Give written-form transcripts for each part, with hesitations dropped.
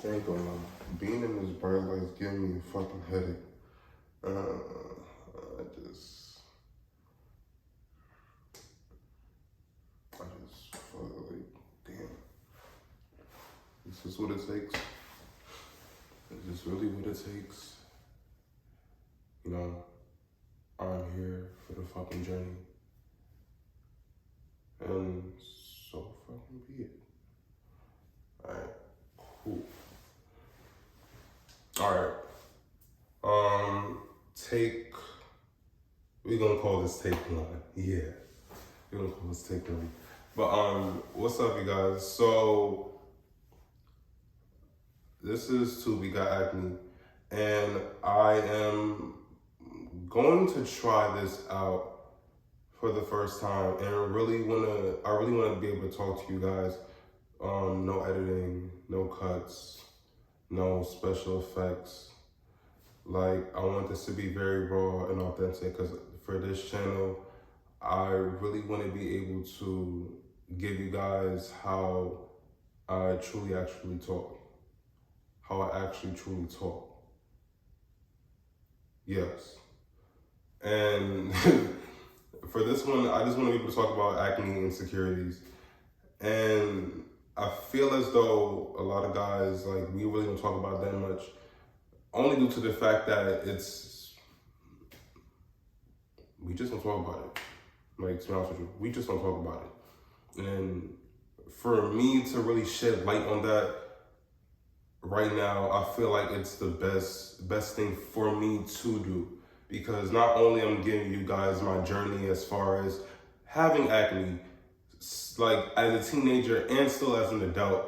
I ain't gonna lie. Being in this bright light is giving me a fucking headache. I just feel like, damn. This is what it takes. Is this really what it takes? You know, I'm here for the fucking journey. And so fucking be it. Alright, cool. Alright. We're gonna call this take one. Yeah. We're gonna call this take one. But what's up, you guys? So this is 𝐂𝐕𝐃𝐄𝐒, and I am going to try this out for the first time, and I really wanna be able to talk to you guys. No editing, no cuts, no special effects. Like, I want this to be very raw and authentic, because for this channel, I really want to be able to give you guys how I truly actually talk. How I actually truly talk. Yes. And for this one, I just want to be able to talk about acne insecurities. And I feel as though a lot of guys, like, we really don't talk about that much, only due to the fact that we just don't talk about it. Like, to be honest with you, we just don't talk about it. And for me to really shed light on that right now, I feel like it's the best thing for me to do. Because not only I'm giving you guys my journey as far as having acne, like as a teenager and still as an adult,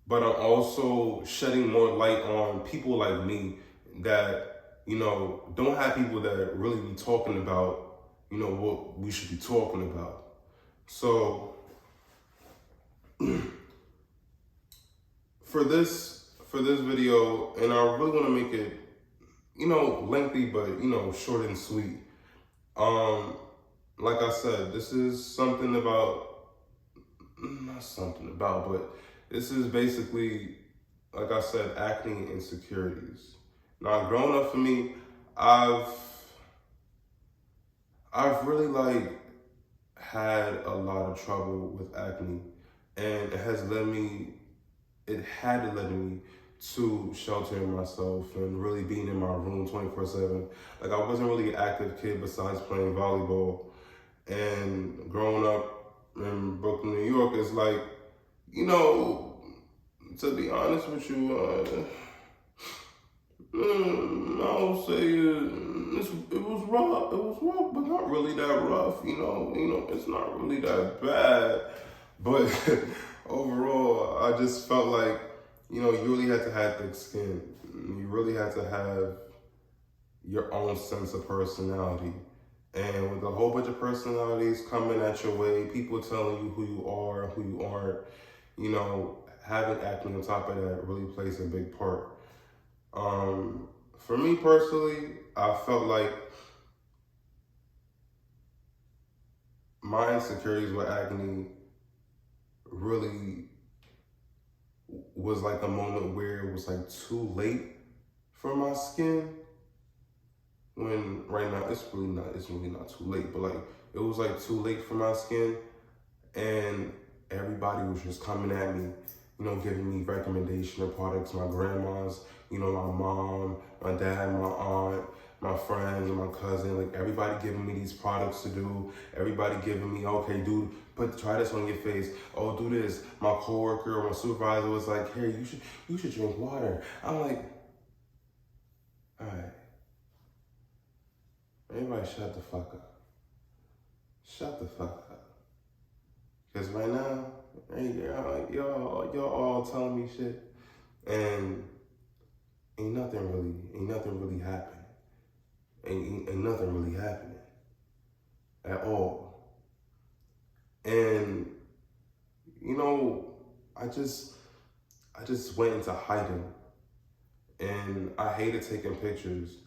but I'm also shedding more light on people like me that, you know, don't have people that really be talking about, you know, what we should be talking about. So for this video, and I really want to make it, you know, lengthy, but, you know, short and sweet. Like I said, this is something about, not something about, but this is basically, like I said, acne insecurities. Now, growing up for me, I've really like had a lot of trouble with acne, and it had led me to sheltering myself and really being in my room 24/7. Like, I wasn't really an active kid besides playing volleyball. And growing up in Brooklyn, New York, is like, you know, to be honest with you, I'll say it was rough. It was rough, but not really that rough. You know, it's not really that bad. But overall, I just felt like, you know, you really had to have thick skin. You really had to have your own sense of personality. And with a whole bunch of personalities coming at your way, people telling you who you are, who you aren't, you know, having acne on top of that really plays a big part. For me personally, I felt like my insecurities with acne really was like a moment where it was like too late for my skin. When right now it's really not too late, but like it was like too late for my skin, and everybody was just coming at me, you know, giving me recommendation of products. My grandma's, you know, my mom, my dad, my aunt, my friends, my cousin, like everybody giving me these products to do. Everybody giving me, okay, dude, try this on your face. Oh, do this. My coworker or my supervisor was like, hey, you should drink water. I'm like, all right. Everybody shut the fuck up. Shut the fuck up. Because right now, y'all all telling me shit, and ain't nothing really happening. Ain't nothing really happening at all. And, you know, I just went into hiding, and I hated taking pictures.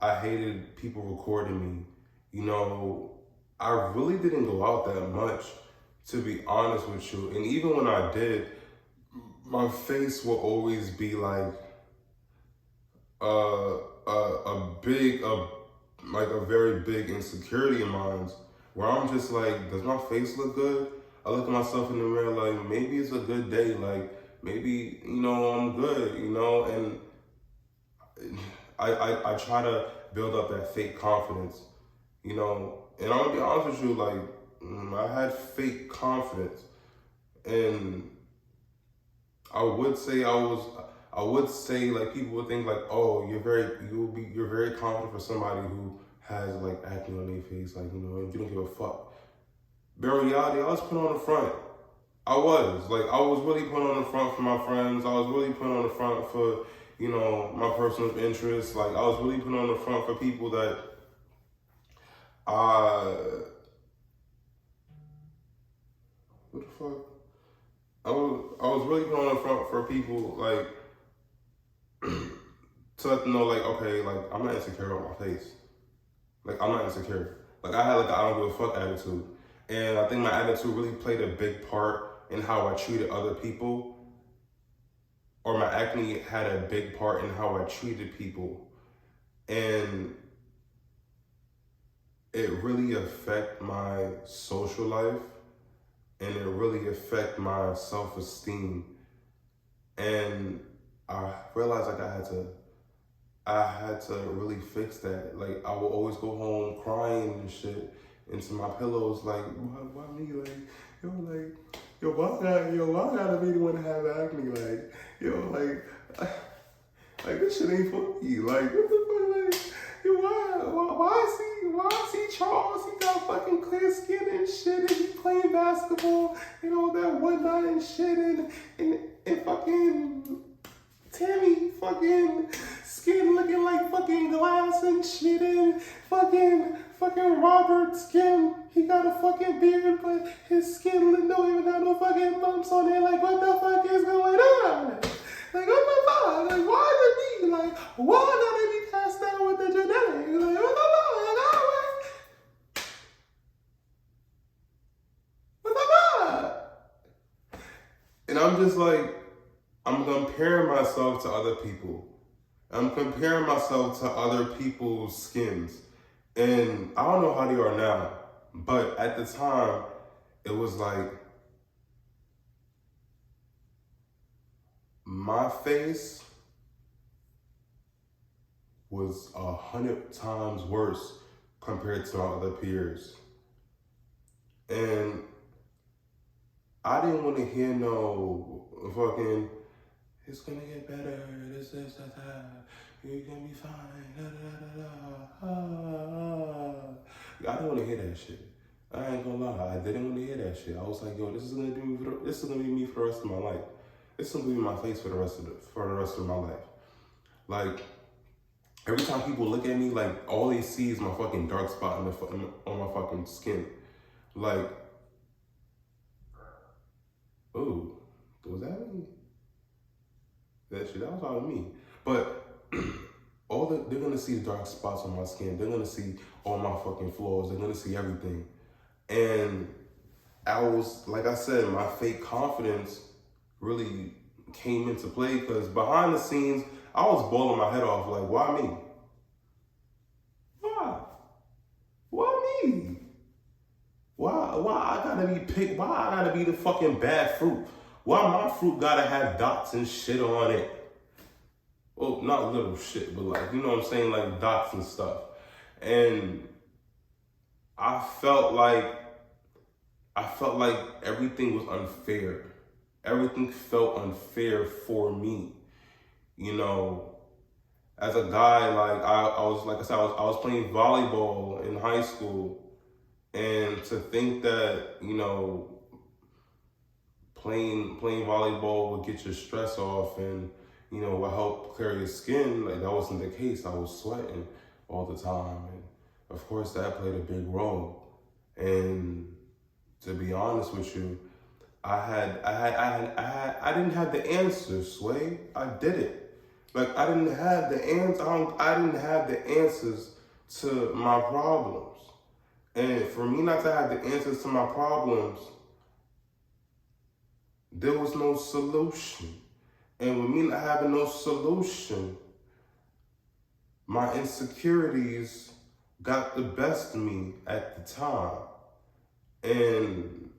I hated people recording me. You know, I really didn't go out that much, to be honest with you. And even when I did, my face will always be like a very big insecurity of mine, where I'm just like, does my face look good? I look at myself in the mirror like, maybe it's a good day, like maybe, I'm good, and I try to build up that fake confidence, and I'm gonna be honest with you, like, I had fake confidence, and I would say like people would think like, oh, you're very confident for somebody who has like acne on their face, like, you don't give a fuck. But in reality, I was putting on the front. I was really putting on the front for my friends. I was really putting on the front for, my personal interests. Like, I was really putting on the front for people that what the fuck? I was really putting on the front for people, like, to let them know, like, okay, like, I'm not insecure about my face. Like, I'm not insecure. Like, I had like an I don't give a fuck attitude. And I think my attitude really played a big part in how I treated other people. Or my acne had a big part in how I treated people. And it really affected my social life. And it really affected my self-esteem. And I realized like I had to really fix that. Like, I would always go home crying and shit into my pillows, like, why me? Like, why gotta be the one to have acne? Like, like this shit ain't for me. Like, what the fuck? Like, why is he Charles? He got fucking clear skin and shit, and he playing basketball and all that whatnot and shit, and fucking Tammy fucking skin looking like fucking glass and shit, and fucking Robert skin. He got a fucking beard, but his skin don't even have no fucking bumps on it. Like, what the fuck is going on? Like, what the fuck? Like, why is it me? Like, why gotta it be passed down with the genetics? Like, what the fuck? What the fuck? And I'm just like, I'm comparing myself to other people. I'm comparing myself to other people's skins. And I don't know how they are now, but at the time, it was like, my face was 100 times worse compared to my other peers. And I didn't want to hear no fucking, it's gonna get better, this, that, you're gonna be fine, I didn't want to hear that shit. I ain't gonna lie, I didn't want to hear that shit. I was like, yo, this is gonna be me for the rest of my life. This is gonna be my face for the rest of my life. Like, every time people look at me, like, all they see is my fucking dark spot on my fucking skin. Like, ooh, was that me? That was all me. But they're gonna see the dark spots on my skin. They're gonna see all my fucking flaws. They're gonna see everything. And I was, like I said, my fake confidence really came into play, because behind the scenes, I was bawling my head off. Like, why me? Why me? Why I gotta be picked? Why I gotta be the fucking bad fruit? Why my fruit gotta have dots and shit on it? Well, not little shit, but like, you know what I'm saying? Like dots and stuff. And I felt like everything was unfair. Everything felt unfair for me. As a guy, like I was playing volleyball in high school. And to think that, playing volleyball would get your stress off and, will help clear your skin, like that wasn't the case. I was sweating all the time. And of course that played a big role. And to be honest with you, I didn't have the answers, Sway. I did it. Like, I didn't have the answers to my problems. And for me not to have the answers to my problems, there was no solution. And with me not having no solution, my insecurities got the best of me at the time. And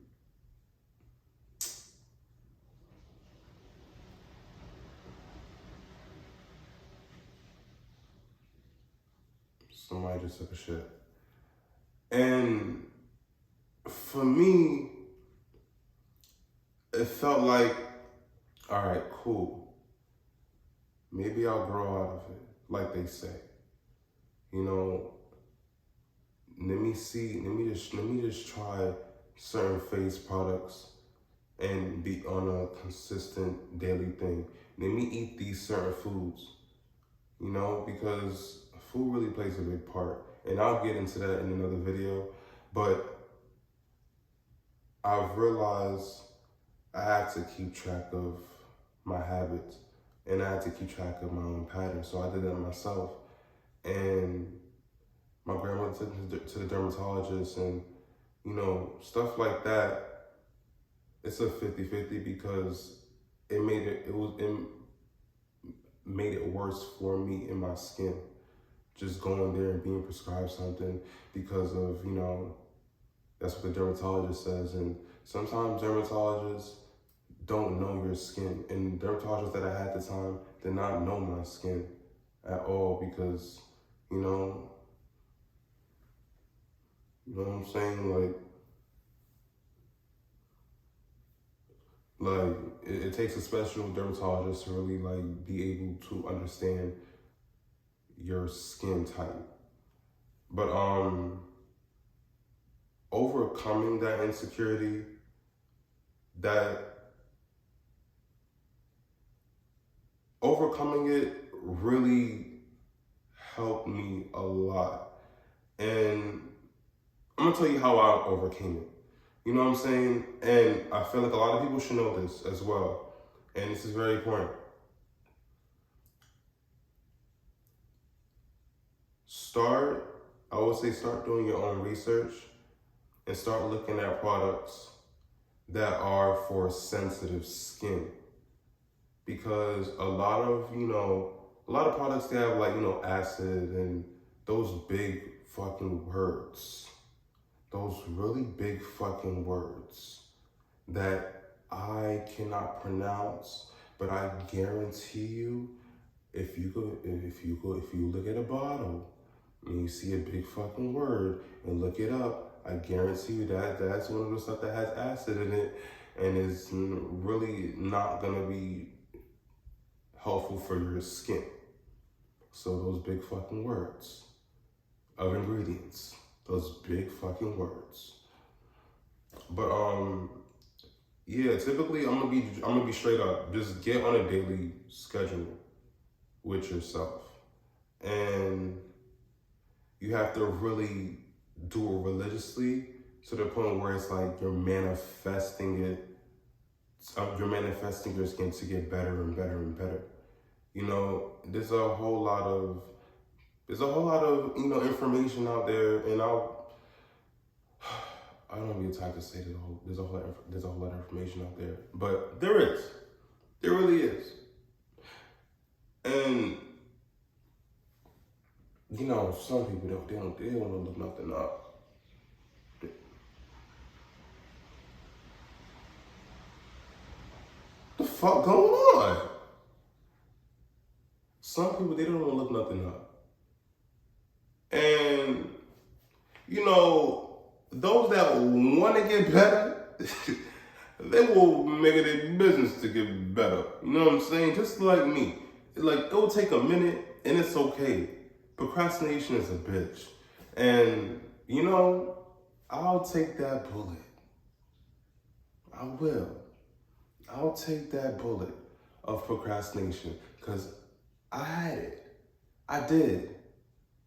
somebody just took a shit. And for me, it felt like, all right, cool. Maybe I'll grow out of it, like they say. You know, let me just try certain face products and be on a consistent daily thing. Let me eat these certain foods, you know, because food really plays a big part. And I'll get into that in another video, but I've realized I have to keep track of my habits and I had to keep track of my own patterns. So I did that myself. And my grandmother took me to the dermatologist and, you know, stuff like that. It's a 50-50 because it made it worse for me in my skin. Just going there and being prescribed something because of, you know, that's what the dermatologist says. And sometimes dermatologists don't know your skin. And the dermatologist that I had at the time did not know my skin at all because, you know what I'm saying? Like it takes a special dermatologist to really like be able to understand your skin type. But overcoming that insecurity, overcoming it really helped me a lot. And I'm gonna tell you how I overcame it. You know what I'm saying? And I feel like a lot of people should know this as well. And this is very important. I would say start doing your own research and start looking at products that are for sensitive skin. Because a lot of products, they have like, you know, acid and those big fucking words. Those really big fucking words that I cannot pronounce, but I guarantee you, if you look at a bottle and you see a big fucking word and look it up, I guarantee you that's one of the stuff that has acid in it and is really not gonna be helpful for your skin. So those big fucking words of ingredients, those big fucking words. But yeah, typically I'm gonna be straight up. Just get on a daily schedule with yourself. And you have to really do it religiously to the point where it's like you're manifesting it. You're manifesting your skin to get better and better and better. You know, there's a whole lot of you know, information out there, and I don't be the type to say there's a whole lot of information out there, but there really is. And you know, some people they don't want to look nothing up. The fuck going on? Some people, they don't want to look nothing up. And, you know, those that want to get better, they will make it their business to get better. You know what I'm saying? Just like me. Like, it will take a minute, and it's okay. Procrastination is a bitch. And, you know, I'll take that bullet. I will. I'll take that bullet of procrastination because I had it. I did.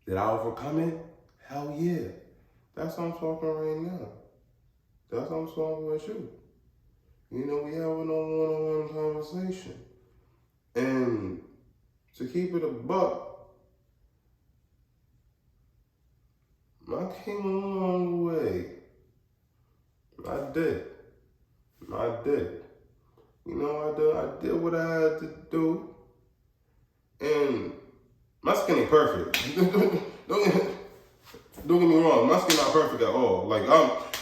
Did I overcome it? Hell yeah. That's what I'm talking right now. That's what I'm talking with you. You know, we having a one-on-one conversation. And to keep it a buck, I came a long way. I did. You know, I did what I had to do. And my skin ain't perfect. Don't get me wrong, my skin not perfect at all. Like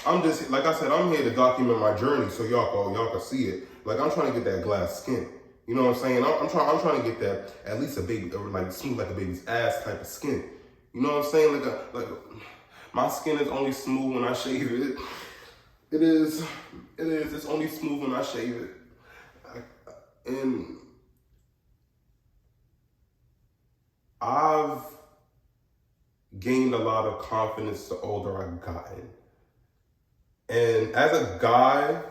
I'm just, like I said, I'm here to document my journey so y'all can see it. Like I'm trying to get that glass skin. You know what I'm saying? I'm trying to get that at least a baby, or like smooth like a baby's ass type of skin. You know what I'm saying? Like my skin is only smooth when I shave it. It is. It's only smooth when I shave it. And I've gained a lot of confidence the older I've gotten. And as a guy,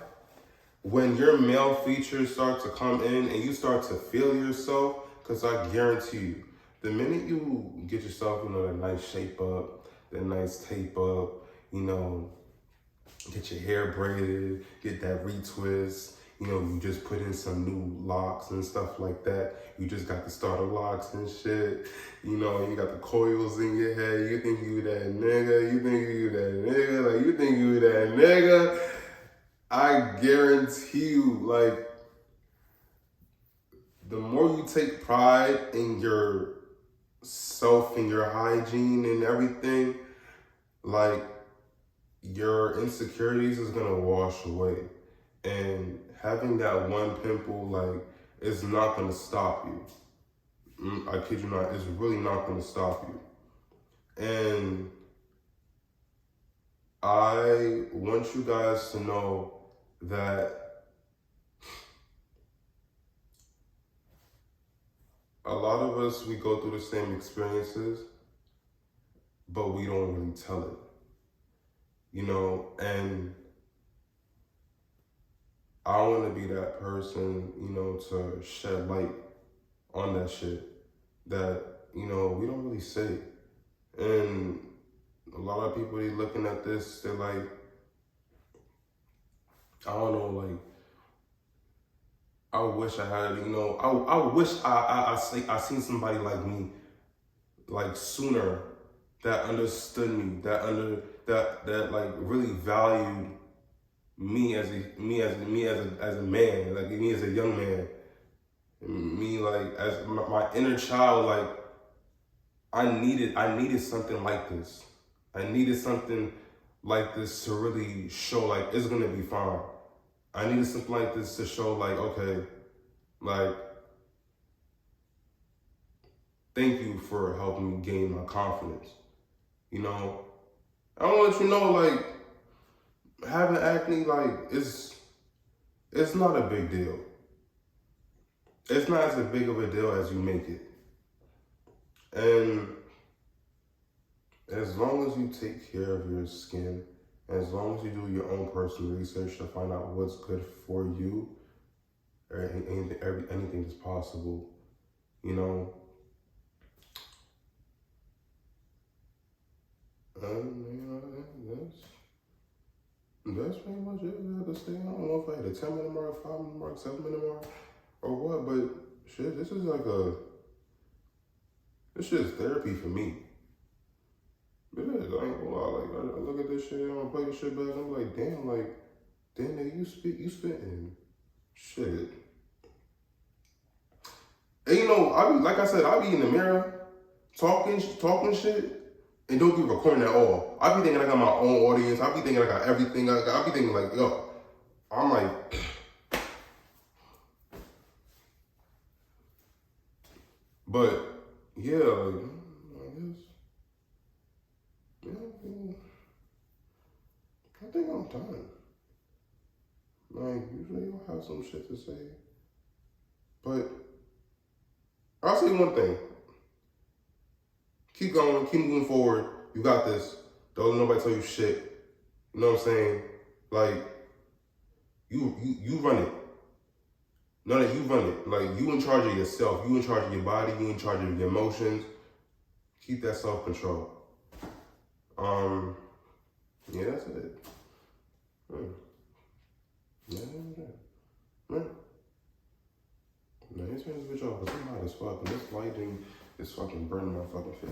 when your male features start to come in and you start to feel yourself, because I guarantee you, the minute you get yourself, you know, that nice shape up, that nice tape up, you know, get your hair braided, get that retwist, you know, you just put in some new locks and stuff like that. You just got the starter locks and shit. You know, you got the coils in your head. You think you that nigga. You think you that nigga. Like, you think you that nigga. I guarantee you, like, the more you take pride in your self and your hygiene and everything, like, your insecurities is gonna wash away. And having that one pimple, like, it's not gonna stop you. I kid you not, it's really not gonna stop you. And I want you guys to know that a lot of us, we go through the same experiences, but we don't really tell it. You know, and I want to be that person, you know, to shed light on that shit that, you know, we don't really say. And a lot of people, they looking at this, they're like, I don't know, like, I wish I had, you know, I wish I seen somebody like me, like, sooner, that understood me, that like really valued me as a man, like me as a young man, me like as my inner child. Like I needed something like this. I needed something like this to really show like it's gonna be fine. I needed something like this to show like, okay, like thank you for helping me gain my confidence. You know, I want to let you know, like, having acne, like, it's not a big deal. It's not as big of a deal as you make it. And as long as you take care of your skin, as long as you do your own personal research to find out what's good for you, anything is possible, you know. That's pretty much it. I had to stay. I don't know if I had a 10-minute mark, 5-minute mark, 7-minute mark, or what, but shit, this shit is therapy for me. It is, I ain't gonna lie. Like, I look at this shit, I'm gonna play this shit back, and I'm like, damn, nigga, you spitting shit. And you know, like I said, I be in the mirror, talking shit, and don't be recording at all. I be thinking I got my own audience. I be thinking I got everything. I be thinking like, yo, I'm like, but yeah, like, I guess, yeah, I think I'm done. Like, usually I'll have some shit to say, but I'll say one thing. Keep going, keep moving forward. You got this. Don't let nobody tell you shit. You know what I'm saying? Like, you run it. Know that you run it. Like, you in charge of yourself. You in charge of your body. You in charge of your emotions. Keep that self-control. Yeah, that's it. Yeah, man. Now, here's this bitch off, because I'm hot as fuck, and this lighting is fucking burning my fucking face.